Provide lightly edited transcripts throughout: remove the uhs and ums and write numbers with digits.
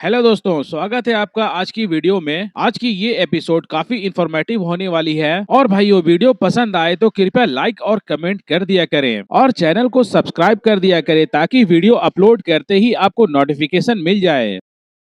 Hello दोस्तों, स्वागत है आपका आज की वीडियो में। आज की ये एपिसोड काफी इंफॉर्मेटिव होने वाली है और भाइयों वीडियो पसंद आए तो कृपया लाइक और कमेंट कर दिया करें और चैनल को सब्सक्राइब कर दिया करें ताकि वीडियो अपलोड करते ही आपको नोटिफिकेशन मिल जाए।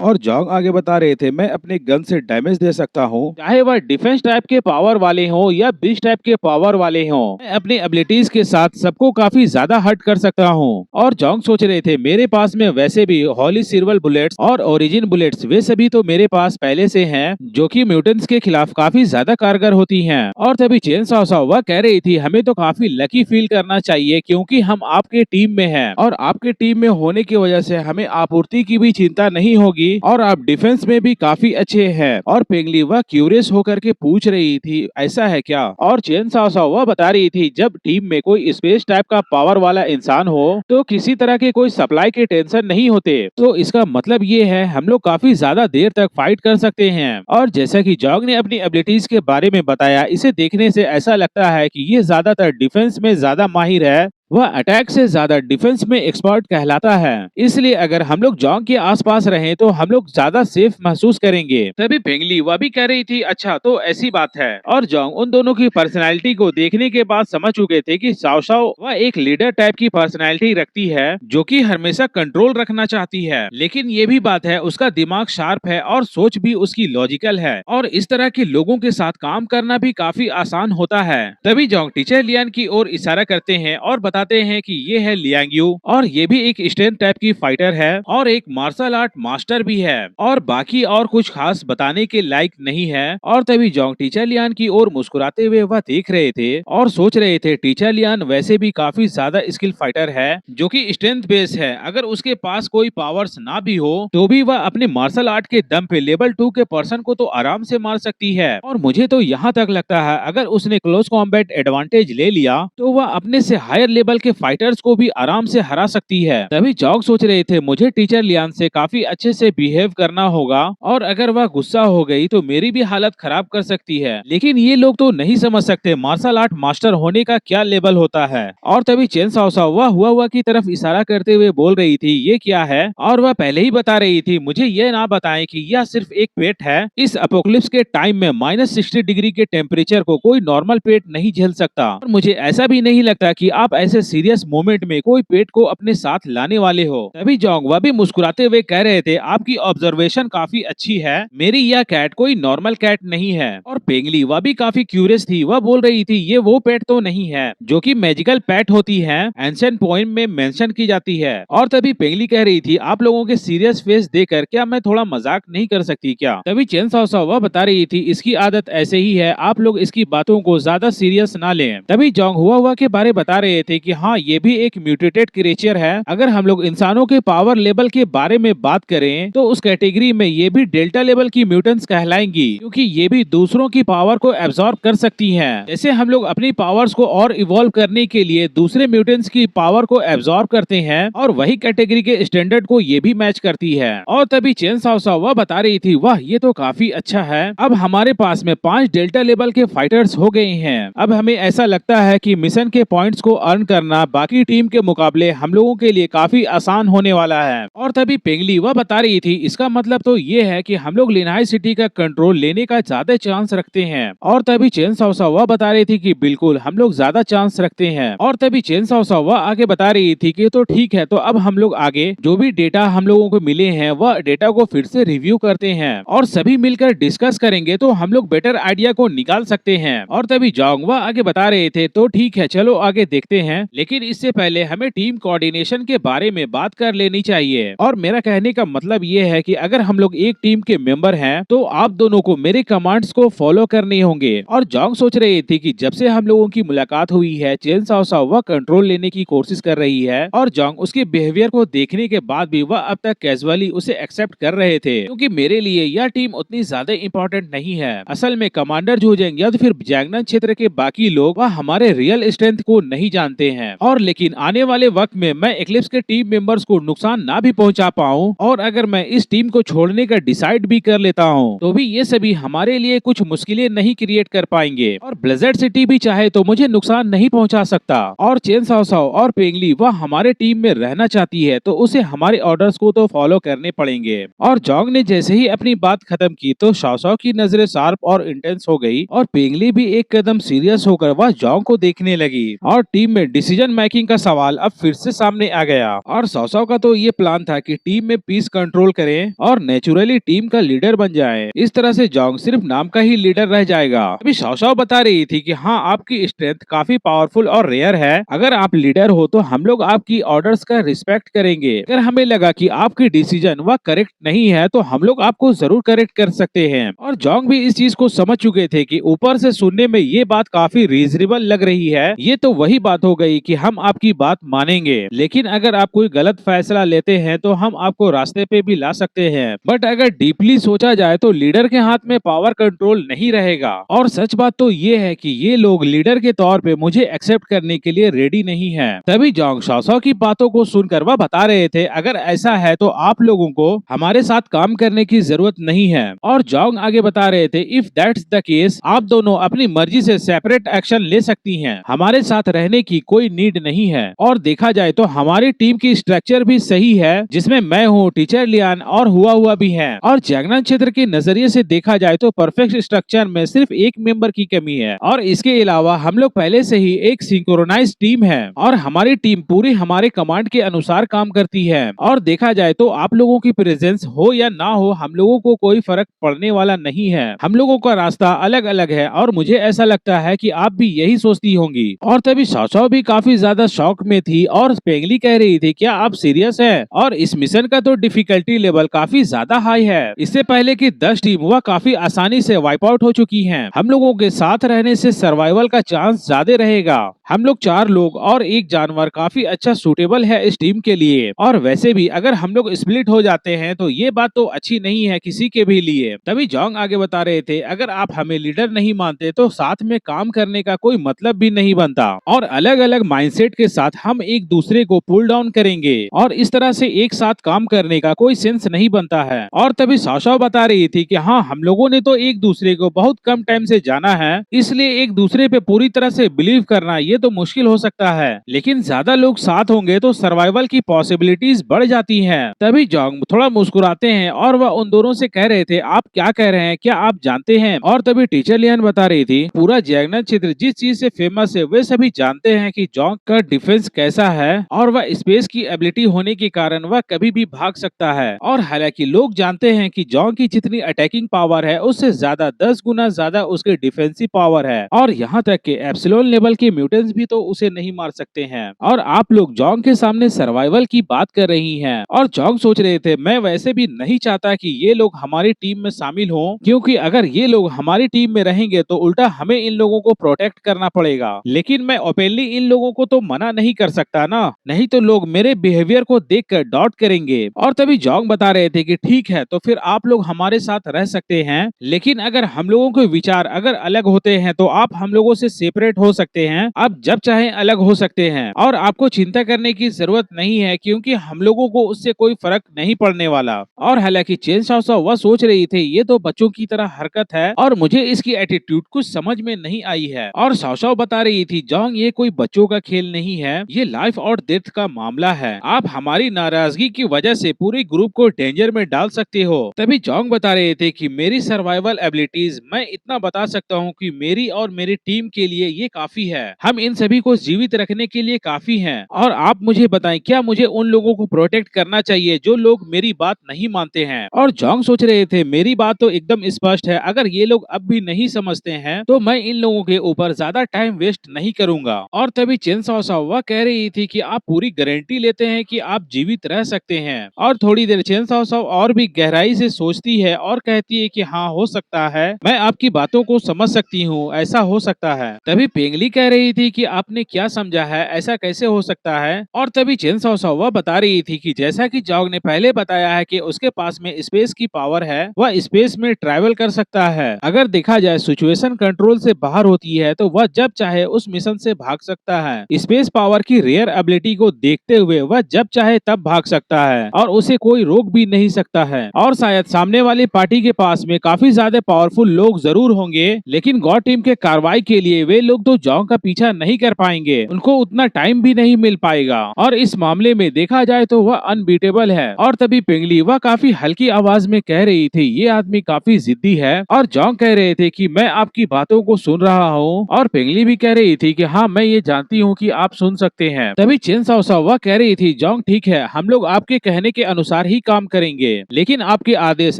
और जॉन्ग आगे बता रहे थे, मैं अपने गन से डैमेज दे सकता हूँ, चाहे वह डिफेंस टाइप के पावर वाले हों या बीच टाइप के पावर वाले हों। मैं अपनी एबिलिटीज के साथ सबको काफी ज्यादा हर्ट कर सकता हूँ। और जॉन्ग सोच रहे थे, मेरे पास में वैसे भी हॉली सिल्वर बुलेट्स और ओरिजिन बुलेट्स वे सभी तो मेरे पास पहले से हैं, जो कि म्यूटेंट्स के खिलाफ काफी ज्यादा कारगर होती हैं। और तभी चेन साओ वह कह रही थी, हमें तो काफी लकी फील करना चाहिए क्योंकि हम आपके टीम में हैं और आपके टीम में होने की वजह से हमें आपूर्ति की भी चिंता नहीं होगी और आप डिफेंस में भी काफी अच्छे हैं। और पेंगली वह क्यूरियस होकर के पूछ रही थी, ऐसा है क्या? और चेन साओ वह बता रही थी, जब टीम में कोई स्पेस टाइप का पावर वाला इंसान हो तो किसी तरह के कोई सप्लाई के टेंशन नहीं होते। तो इसका मतलब ये है हम लोग काफी ज्यादा देर तक फाइट कर सकते हैं। और जैसा कि जॉन्ग ने अपनी एबिलिटीज के बारे में बताया, इसे देखने से ऐसा लगता है कि ये ज्यादातर डिफेंस में ज्यादा माहिर है, वह अटैक से ज्यादा डिफेंस में एक्सपर्ट कहलाता है। इसलिए अगर हम लोग जॉन्ग के आसपास रहें तो हम लोग ज्यादा सेफ महसूस करेंगे। तभी पेंगली वह भी कह रही थी, अच्छा तो ऐसी बात है। और जॉन्ग उन दोनों की पर्सनालिटी को देखने के बाद समझ चुके थे कि साओ साओ वह एक लीडर टाइप की पर्सनालिटी रखती है जो कि हमेशा कंट्रोल रखना चाहती है, लेकिन ये भी बात है उसका दिमाग शार्प है और सोच भी उसकी लॉजिकल है और इस तरह के लोगों के साथ काम करना भी काफी आसान होता है। तभी जॉन्ग टीचर लियान की ओर इशारा करते हैं और बताते हैं कि ये है लियांग यू और ये भी एक स्ट्रेंथ टाइप की फाइटर है और एक मार्शल आर्ट मास्टर भी है और बाकी और कुछ खास बताने के लायक नहीं है। और तभी जॉन्ग टीचर लियान की ओर मुस्कुराते हुए वह देख रहे थे और सोच रहे थे, टीचर लियान वैसे भी काफी ज्यादा स्किल फाइटर है जो कि स्ट्रेंथ बेस है। अगर उसके पास कोई पावर्स ना भी हो तो भी वह अपने मार्शल आर्ट के दम पे लेवल 2 के पर्सन को तो आराम से मार सकती है। और मुझे तो यहाँ तक लगता है अगर उसने क्लोज कॉम्बैट एडवांटेज ले लिया तो वह अपने से हायर लेवल के फाइटर्स को भी आराम से हरा सकती है। तभी जॉन्ग सोच रहे थे, मुझे टीचर लियान से काफी अच्छे से बिहेव करना होगा और अगर वह गुस्सा हो गई तो मेरी भी हालत खराब कर सकती है। लेकिन ये लोग तो नहीं समझ सकते मार्शल आर्ट मास्टर होने का क्या लेवल होता है। और तभी चेन साओ वह हुआ की तरफ इशारा करते हुए बोल रही थी, ये क्या है? और वह पहले ही बता रही थी, मुझे ये ना बताएं कि यह सिर्फ एक पेट है। इस अपोक्लिप्स के टाइम में -60 डिग्री के टेम्परेचर को कोई नॉर्मल पेट नहीं झेल सकता और मुझे ऐसा भी नहीं लगता कि आप ऐसे सीरियस मोमेंट में कोई पेट को अपने साथ लाने वाले हो। तभी जॉन्ग वह भी मुस्कुराते हुए कह रहे थे, आपकी ऑब्जर्वेशन काफी अच्छी है, मेरी यह कैट कोई नॉर्मल कैट नहीं है। और पेंगली वह भी काफी क्यूरियस थी, वह बोल रही थी, ये वो पेट तो नहीं है जो कि मैजिकल पेट होती है, एंशिएंट पोएम में मेंशन की जाती है। और तभी पेंगली कह रही थी, आप लोगों के सीरियस फेस देखकर क्या मैं थोड़ा मजाक नहीं कर सकती क्या? तभी चेन साओ वह बता रही थी, इसकी आदत ऐसे ही है, आप लोग इसकी बातों को ज्यादा सीरियस ना लें। तभी जॉन्ग हुआ के बारे बता रहे थे कि हाँ ये भी एक म्यूटेटेड क्रिएचर है। अगर हम लोग इंसानों के पावर लेवल के बारे में बात करें तो उस कैटेगरी में ये भी डेल्टा लेवल की म्यूटेंट्स कहलाएंगी क्योंकि ये भी दूसरों की पावर को एब्जॉर्ब कर सकती हैं। जैसे हम लोग अपनी पावर्स को और इवॉल्व करने के लिए दूसरे म्यूटेंट्स की पावर को एब्जॉर्ब करते हैं और वही कैटेगरी के स्टैंडर्ड को ये भी मैच करती है। और तभी चेन साओ वह बता रही थी, वाह ये तो काफी अच्छा है, अब हमारे पास में 5 डेल्टा लेवल के फाइटर्स हो गए हैं। अब हमें ऐसा लगता है कि मिशन के पॉइंट्स को अर्न करना बाकी टीम के मुकाबले हम लोगों के लिए काफी आसान होने वाला है। और तभी पेंगली वह बता रही थी, इसका मतलब तो ये है कि हम लोग लिनाई सिटी का कंट्रोल लेने का ज्यादा चांस रखते हैं। और तभी चेन साओ वह बता रही थी कि बिल्कुल हम लोग ज्यादा चांस रखते हैं। और तभी चेन साओ वह आगे बता रही थी कि तो ठीक है, तो अब हम लोग आगे जो भी डेटा हम लोगों को मिले हैं वह डेटा को फिर से रिव्यू करते हैं और सभी मिलकर डिस्कस करेंगे तो हम लोग बेटर आइडिया को निकाल सकते हैं। और तभी जॉन्ग वह आगे बता रहे थे, तो ठीक है चलो आगे देखते हैं, लेकिन इससे पहले हमें टीम कोऑर्डिनेशन के बारे में बात कर लेनी चाहिए। और मेरा कहने का मतलब ये है कि अगर हम लोग एक टीम के मेंबर हैं तो आप दोनों को मेरे कमांड्स को फॉलो करने होंगे। और जॉन्ग सोच रही थी कि जब से हम लोगों की मुलाकात हुई है चेन साओ वह कंट्रोल लेने की कोशिश कर रही है और जॉन्ग उसके बिहेवियर को देखने के बाद भी वह अब तक कैजुअली उसे एक्सेप्ट कर रहे थे क्योंकि मेरे लिए यह टीम उतनी ज्यादा इम्पोर्टेंट नहीं है। असल में कमांडर जूजेंग या तो फिर जैंगनन क्षेत्र के बाकी लोग वह हमारे रियल स्ट्रेंथ को नहीं जानते हैं और लेकिन आने वाले वक्त में मैं एक्लिप्स के टीम मेंबर्स को नुकसान ना भी पहुंचा पाऊं और अगर मैं इस टीम को छोड़ने का डिसाइड भी कर लेता हूं तो भी ये सभी हमारे लिए कुछ मुश्किलें नहीं क्रिएट कर पाएंगे और ब्लिज़र्ड सिटी भी चाहे तो मुझे नुकसान नहीं पहुंचा सकता और चेन साओ साओ और पेंगली वह हमारे टीम में रहना चाहती है तो उसे हमारे ऑर्डर्स को तो फॉलो करने पड़ेंगे। और जोंग ने जैसे ही अपनी बात खत्म की तो साओ साओ की नजरें शार्प और इंटेंस हो गई और पेंगली भी एक कदम सीरियस होकर वह जोंग को देखने लगी और टीम में डिसीजन मेकिंग का सवाल अब फिर से सामने आ गया। और साओ साओ का तो ये प्लान था कि टीम में पीस कंट्रोल करें और नेचुरली टीम का लीडर बन जाए। इस तरह से जोंग सिर्फ नाम का ही लीडर रह जाएगा। अभी साओ साओ बता रही थी कि हाँ, आपकी स्ट्रेंथ काफी पावरफुल और रेयर है। अगर आप लीडर हो तो हम लोग आपकी ऑर्डर्स का रिस्पेक्ट करेंगे। अगर हमें लगा कि आपकी डिसीजन वह करेक्ट नहीं है तो हम लोग आपको जरूर करेक्ट कर सकते हैं। और जोंग भी इस चीज को समझ चुके थे कि ऊपर से सुनने में ये बात काफी रीजनेबल लग रही है। ये तो वही बात हो गई कि हम आपकी बात मानेंगे, लेकिन अगर आप कोई गलत फैसला लेते हैं तो हम आपको रास्ते पे भी ला सकते हैं। बट अगर डीपली सोचा जाए तो लीडर के हाथ में पावर कंट्रोल नहीं रहेगा। और सच बात तो ये है कि ये लोग लीडर के तौर पे मुझे एक्सेप्ट करने के लिए रेडी नहीं है। तभी जोंग साओ साओ की बातों को सुनकर वह बता रहे थे, अगर ऐसा है तो आप लोगों को हमारे साथ काम करने की जरूरत नहीं है। और जोंग आगे बता रहे थे, इफ दैट्स द केस आप दोनों अपनी मर्जी से सेपरेट एक्शन ले सकती हैं। हमारे साथ रहने की कोई नीड नहीं है। और देखा जाए तो हमारी टीम की स्ट्रक्चर भी सही है, जिसमें मैं हूँ, टीचर लियान और हुआ भी है। और जैगनान क्षेत्र के नजरिए से देखा जाए तो परफेक्ट स्ट्रक्चर में सिर्फ एक मेंबर की कमी है और इसके अलावा हम लोग पहले से ही एक सिंक्रोनाइज टीम है और हमारी टीम पूरी हमारे कमांड के अनुसार काम करती है। और देखा जाए तो आप लोगों की प्रेजेंस हो या ना हो हम लोगों को कोई फर्क पड़ने वाला नहीं है। हम लोगों का रास्ता अलग अलग है और मुझे ऐसा लगता है कि आप भी यही सोचती होंगी। और तभी साओ साओ भी काफी ज्यादा शौक में थी और पेंगली कह रही थी, क्या आप सीरियस है? और इस मिशन का तो डिफिकल्टी लेवल काफी ज्यादा हाई है। इससे पहले कि 10 टीम वह काफी आसानी से वाइप आउट हो चुकी हैं। हम लोगों के साथ रहने से सर्वाइवल का चांस ज्यादा रहेगा। हम लोग 4 लोग और एक जानवर काफी अच्छा सूटेबल है इस टीम के लिए। और वैसे भी अगर हम लोग स्प्लिट हो जाते हैं तो ये बात तो अच्छी नहीं है किसी के भी लिए। तभी जोंग आगे बता रहे थे, अगर आप हमें लीडर नहीं मानते तो साथ में काम करने का कोई मतलब भी नहीं बनता और अलग अलग माइंडसेट के साथ हम एक दूसरे को पुल डाउन करेंगे और इस तरह से एक साथ काम करने का कोई सेंस नहीं बनता है। और तभी साओ साओ बता रही थी कि हाँ, हम लोगों ने तो एक दूसरे को बहुत कम टाइम से जाना है, इसलिए एक दूसरे पे पूरी तरह से बिलीव करना ये तो मुश्किल हो सकता है, लेकिन ज्यादा लोग साथ होंगे तो सर्वाइवल की पॉसिबिलिटीज बढ़ जाती हैं। तभी जोंग थोड़ा मुस्कुराते हैं और वह उन दोनों से कह रहे थे, आप क्या कह रहे हैं, क्या आप जानते हैं? और तभी टीचर लियान बता रही थी, पूरा जैगनान क्षेत्र जिस चीज से फेमस है वे सभी जानते हैं कि जोंग का डिफेंस कैसा है और वह स्पेस की एबिलिटी होने के कारण वह कभी भी भाग सकता है। और हालांकि लोग जानते हैं कि जोंग की जितनी अटैकिंग पावर है उससे ज्यादा 10 गुना ज्यादा उसके डिफेंसिव पावर है और यहाँ तक कि एप्सिलॉन लेवल के म्यूटेंट्स भी तो उसे नहीं मार सकते हैं। और आप लोग जोंग के सामने सर्वाइवल की बात कर रही हैं और जोंग सोच रहे थे, मैं वैसे भी नहीं चाहता कि ये लोग हमारी टीम में शामिल हों, क्योंकि अगर ये लोग हमारी टीम में रहेंगे तो उल्टा हमें इन लोगों को प्रोटेक्ट करना पड़ेगा। लेकिन मैं ओपनली इन लोगों को तो मना नहीं कर सकता ना, नहीं तो लोग मेरे बिहेवियर को देखकर डाउट करेंगे। और तभी जोंग बता रहे थे कि ठीक है, तो फिर आप लोग हमारे साथ रह सकते हैं, लेकिन अगर हम लोगों के विचार अगर अलग होते हैं तो आप हम लोगों से सेपरेट हो सकते हैं, आप जब चाहे अलग हो सकते हैं और आपको चिंता करने की जरूरत नहीं है, क्योंकि हम लोगों को उससे कोई फर्क नहीं पड़ने वाला। और हालांकि चेन साओ साओ वह सोच रही थी, ये तो बच्चों की तरह हरकत है और मुझे इसकी एटीट्यूड कुछ समझ में नहीं आई है। और साओ साओ बता रही थी, जोंग ये कोई बच्चों का खेल नहीं है, ये लाइफ और डेथ का मामला है। आप हमारी नाराजगी की वजह से पूरे ग्रुप को डेंजर में डाल सकते हो। तभी जोंग बता रहे थे कि मेरी सर्वाइवल एबिलिटीज, मैं इतना बता सकता हूँ कि मेरी और मेरी टीम के लिए ये काफी है, हम इन सभी को जीवित रखने के लिए काफी हैं। और आप मुझे बताएं, क्या मुझे उन लोगों को प्रोटेक्ट करना चाहिए जो लोग मेरी बात नहीं मानते हैं? और जोंग सोच रहे थे, मेरी बात तो एकदम स्पष्ट है, अगर ये लोग अब भी नहीं समझते हैं तो मैं इन लोगों के ऊपर ज्यादा टाइम वेस्ट नहीं करूंगा। और तभी चेन साओ साओ वह कह रही थी कि आप पूरी गारंटी लेते हैं कि आप जीवित रह सकते हैं? और थोड़ी देर चेन साओ साओ और भी गहराई से सोचती है और कहती है कि हाँ, हो सकता है, मैं आपकी बातों को समझ सकती हूँ, ऐसा हो सकता है। तभी पेंगली कह रही थी कि आपने क्या समझा है, ऐसा कैसे हो सकता है? और तभी चेन साओ साओ वह बता रही थी कि जैसा कि जोंग ने पहले बताया है कि उसके पास में स्पेस की पावर है, वह स्पेस में ट्रैवल कर सकता है। अगर देखा जाए सिचुएशन कंट्रोल से बाहर होती है तो वह जब चाहे उस मिशन से भाग सकता है। स्पेस पावर की रेयर एबिलिटी को देखते हुए वह जब चाहे तब भाग सकता है और उसे कोई रोक भी नहीं सकता है। और शायद सामने वाली पार्टी के पास में काफी ज्यादा पावरफुल लोग जरूर होंगे, लेकिन गॉड टीम के कार्रवाई के लिए वे लोग तो जॉन्ग का पीछा नहीं कर पाएंगे, उनको उतना टाइम भी नहीं मिल पाएगा। और इस मामले में देखा जाए तो वह अनबीटेबल है। और तभी पिंगली वह काफी हल्की आवाज में कह रही थी, ये आदमी काफी जिद्दी है। और जॉन्ग कह रहे थे कि मैं आपकी बातों को सुन रहा हूँ। और पिंगली भी कह रही थी कि हाँ, मैं ये जानती हूँ कि आप सुन सकते हैं। तभी चेन साओ साओ वह कह रही थी, जॉन्ग ठीक है, हम लोग आपके कहने के अनुसार ही काम करेंगे, लेकिन आपके आदेश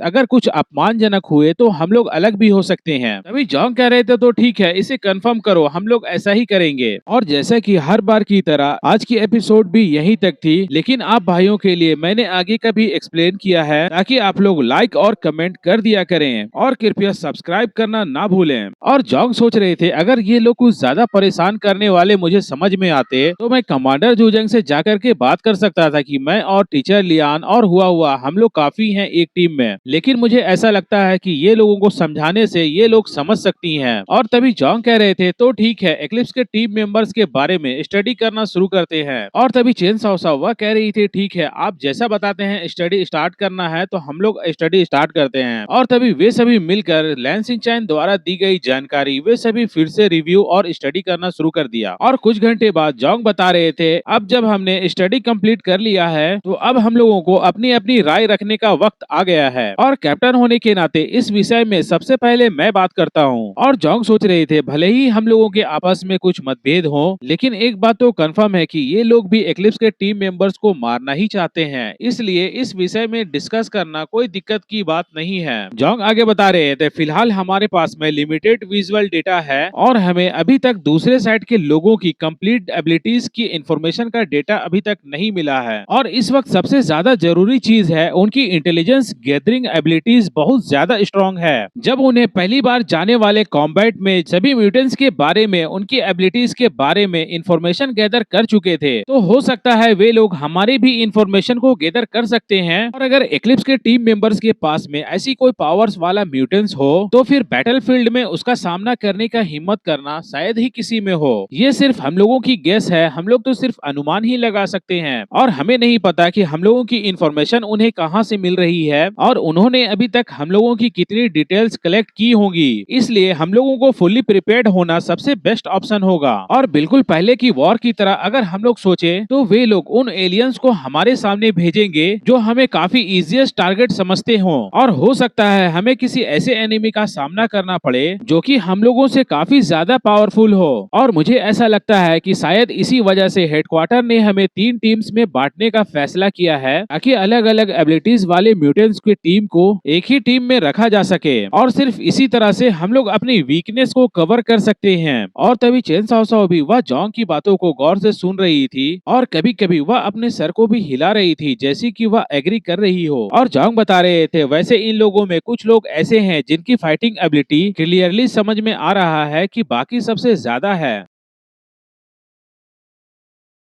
अगर कुछ अपमानजनक हुए तो हम लोग अलग भी हो सकते हैं। तभी जॉन्ग कह रहे थे, तो ठीक है, इसे कंफर्म करो, हम लोग ऐसा ही करेंगे। और जैसा कि हर बार की तरह आज की एपिसोड भी यहीं तक थी, लेकिन आप भाइयों के लिए मैंने आगे का भी एक्सप्लेन किया है ताकि आप लोग लाइक और कमेंट कर दिया करें और कृपया सब्सक्राइब करना ना भूलें। और जॉन्ग सोच रहे थे, अगर ये लोग कुछ ज्यादा परेशान करने वाले मुझे समझ में आते तो मैं कमांडर जूजंग से जाकर के बात कर सकता था कि मैं और टीचर लियान और हुआ हम लोग काफी हैं एक टीम में, लेकिन मुझे ऐसा लगता है कि ये लोगों को समझाने से ये लोग समझ सकती हैं। और तभी जॉन्ग कह रहे थे, तो ठीक है, एक्लिप्स के टीम मेंबर्स के बारे में स्टडी करना शुरू करते हैं। और तभी चेन साओ साओ वह कह रही थी, ठीक है, आप जैसा बताते हैं स्टडी स्टार्ट करना है तो हम लोग स्टडी स्टार्ट करते हैं। और तभी वे सभी मिलकर लैन सिंचान द्वारा दी गई जानकारी वे सभी फिर से रिव्यू और स्टडी करना शुरू कर दिया। और कुछ घंटे बाद जॉन्ग बता रहे थे, अब जब हमने स्टडी कंप्लीट कर लिया है तो अब हम लोगों को अपनी अपनी राय रखने का वक्त आ गया है। और कैप्टन होने के नाते इस विषय में सबसे पहले मैं बात करता हूँ। और जॉन्ग सोच रहे थे, भले ही हम लोगों के आपस में कुछ मतभेद हो, लेकिन एक बात तो कंफर्म है कि ये लोग भी एक्लिप्स के टीम मेंबर्स को मारना ही चाहते हैं, इसलिए इस विषय में डिस्कस करना कोई दिक्कत की बात नहीं है। जॉन्ग आगे बता रहे थे, फिलहाल हमारे पास में लिमिटेड विजुअल डेटा है और हमें अभी तक दूसरे साइड के लोगों की कंप्लीट एबिलिटीज की इंफॉर्मेशन का डेटा अभी तक नहीं मिला है। और इस वक्त सबसे ज्यादा जरूरी चीज है, उनकी इंटेलिजेंस गैदरिंग एबिलिटीज बहुत ज्यादा स्ट्रॉन्ग है। जब उन्हें पहली बार जाने वाले कॉम्बैट में सभी म्यूटेंट्स के बारे में, उनकी एबिलिटीज के बारे में इंफॉर्मेशन गैदर कर चुके थे, तो हो सकता है वे लोग हमारी भी इंफॉर्मेशन को गैदर कर सकते हैं। और अगर एक्लिप्स के टीम मेंबर्स के पास में ऐसी कोई पावर्स वाला म्यूटेंट्स हो तो फिर बैटलफील्ड में उसका सामना करने का हिम्मत करना शायद ही किसी में हो। ये सिर्फ हम लोगों की गेस है, हम लोग तो सिर्फ अनुमान ही लगा सकते हैं और हमें नहीं पता कि हम लोगों की इंफॉर्मेशन उन्हें कहां से मिल रही है और उन्होंने अभी तक हम लोगों की कितनी डिटेल्स कलेक्ट की होंगी। इसलिए हम लोगों को फुल्ली प्रिपेयर्ड होना सबसे बेस्ट ऑप्शन होगा। और बिल्कुल पहले की वॉर की तरह अगर हम लोग सोचे तो वे लोग उन एलियंस को हमारे सामने भेजेंगे जो हमें काफी इजीएस्ट टारगेट समझते हों। और हो सकता है हमें किसी ऐसे एनिमी का सामना करना पड़े जो कि हम लोगों से काफी ज्यादा पावरफुल हो। और मुझे ऐसा लगता है कि शायद इसी वजह से हेडक्वार्टर ने हमें 3 टीम्स में बांटने का फैसला किया है ताकि अलग अलग एबिलिटीज वाले म्यूटेंट्स की टीम को एक ही टीम में रखा जा सके और सिर्फ इसी तरह से हम लोग अपनी वीकनेस को कवर कर सकते हैं। और तभी चेन साओ साओ भी वह जॉन्ग की बातों को गौर से सुन रही थी और कभी कभी वह अपने सर को भी हिला रही थी जैसी कि वह एग्री कर रही हो। और जॉन्ग बता रहे थे, वैसे इन लोगों में कुछ लोग ऐसे हैं जिनकी फाइटिंग एबिलिटी क्लियरली समझ में आ रहा है कि बाकी सबसे ज्यादा है।